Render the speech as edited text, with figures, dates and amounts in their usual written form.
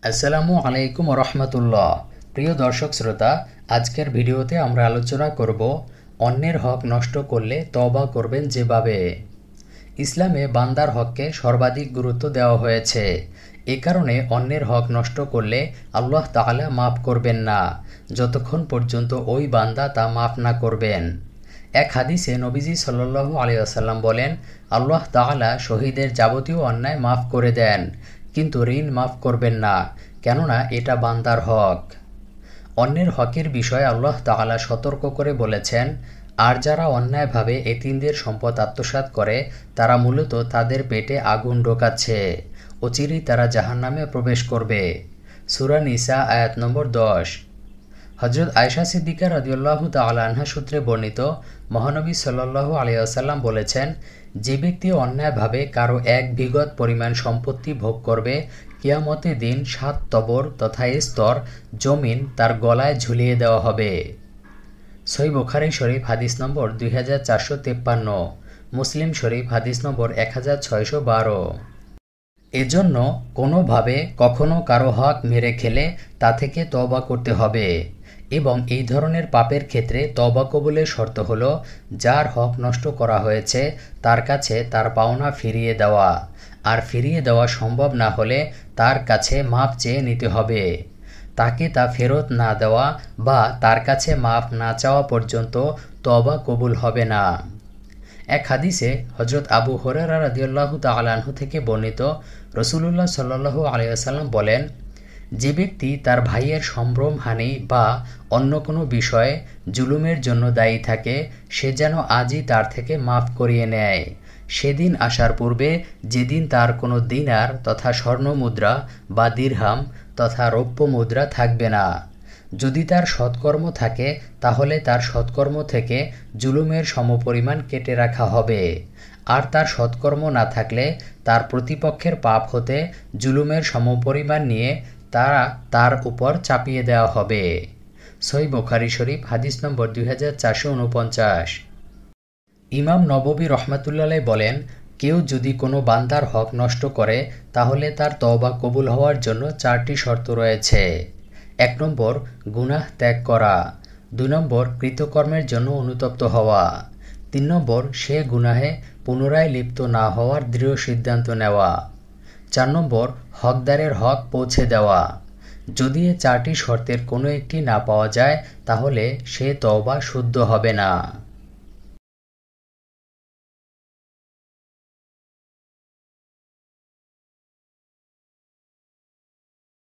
আসসালামু আলাইকুম রহমতুল্লাহ। প্রিয় দর্শক শ্রোতা, আজকের ভিডিওতে আমরা আলোচনা করব অন্যের হক নষ্ট করলে তওবা করবেন যেভাবে। ইসলামে বান্দার হককে সর্বাধিক গুরুত্ব দেওয়া হয়েছে। এ কারণে অন্যের হক নষ্ট করলে আল্লাহ তাআলা মাফ করবেন না যতক্ষণ পর্যন্ত ওই বান্দা তা মাফ না করবেন। এক হাদিসে নবীজি সাল্লাল্লাহু আলাইহি ওয়াসাল্লাম বলেন, আল্লাহ তাআলা শহীদের যাবতীয় অন্যায় মাফ করে দেন, কিন্তু ঋণ মাফ করবেন না, কেননা এটা বান্দার হক। অন্যের হকের বিষয়ে আল্লাহ তাআলা সতর্ক করে বলেছেন, আর যারা অন্যায়ভাবে এতিমদের সম্পদ আত্মসাৎ করে তারা মূলত তাদের পেটে আগুন ঢোকাচ্ছে, অচিরেই তারা জাহান্নামে প্রবেশ করবে। সূরা নিসা আয়াত নম্বর 10। হযরত আয়েশা সিদ্দিকা রাদিয়াল্লাহু তাআলা আনহা সূত্রে বর্ণিত, মহানবী সাল্লাল্লাহু আলাইহি ওয়াসাল্লাম বলেছেন, যে ব্যক্তি অন্যায়ভাবে কারো এক বিঘত পরিমাণ সম্পত্তি ভোগ করবে, কিয়ামতের দিন 7 তবর তথা স্তর জমিন তার গলায় ঝুলিয়ে দেওয়া হবে। সহিহ বুখারী শরীফ হাদিস নম্বর 2453, মুসলিম শরীফ হাদিস নম্বর 1612। এজন্য কোনোভাবে কখনো কারো হক মেরে খেলে তা থেকে তওবা করতে হবে, এবং এই ধরনের পাপের ক্ষেত্রে তওবা কবুলের শর্ত হলো যার হক নষ্ট করা হয়েছে তার কাছে তার পাওনা ফিরিয়ে দেওয়া, আর ফিরিয়ে দেওয়া সম্ভব না হলে তার কাছে মাপ চেয়ে নিতে হবে। তাকে তা ফেরত না দেওয়া বা তার কাছে মাপ না চাওয়া পর্যন্ত তওবা কবুল হবে না। এক হাদিসে হযরত আবু হুরায়রা রাদিয়াল্লাহু তাআলা আনহু থেকে বর্ণিত, রাসূলুল্লাহ সাল্লাল্লাহু আলাইহি ওয়াসাল্লাম বলেন, যে ব্যক্তি তার ভাইয়ের সম্ভ্রমহানি বা অন্য কোনো বিষয়ে জুলুমের জন্য দায়ী থাকে, সে যেন আজই তার থেকে মাফ করিয়ে নেয়, সেদিন আসার পূর্বে যেদিন তার কোনো দিনার তথা স্বর্ণমুদ্রা বা দিরহাম তথা রৌপ্য মুদ্রা থাকবে না। যদি তার সৎকর্ম থাকে তাহলে তার সৎকর্ম থেকে জুলুমের সমপরিমাণ কেটে রাখা হবে, আর তার সৎকর্ম না থাকলে তার প্রতিপক্ষের পাপ হতে জুলুমের সমপরিমাণ নিয়ে তার উপর চাপিয়ে দেওয়া হবে। সহিহ বুখারী শরীফ হাদিস নম্বর 2449। ইমাম নববী রাহমাতুল্লাহ আলাইহি বলেন, কেউ যদি কোনো বান্দার হক নষ্ট করে তাহলে তার তওবা কবুল হওয়ার জন্য 4টি শর্ত রয়েছে। 1 নম্বর, গুনাহ ত্যাগ করা। 2 নম্বর, কৃতকর্মের জন্য অনুতপ্ত হওয়া। 3 নম্বর, সে গুনাহে পুনরায় লিপ্ত না হওয়ার দৃঢ় সিদ্ধান্ত নেওয়া। 4 নম্বর, হকদারের হক পৌঁছে দেওয়া। যদি এ 4টি শর্তের কোনো একটি না পাওয়া যায় তাহলে সে তওবা শুদ্ধ হবে না।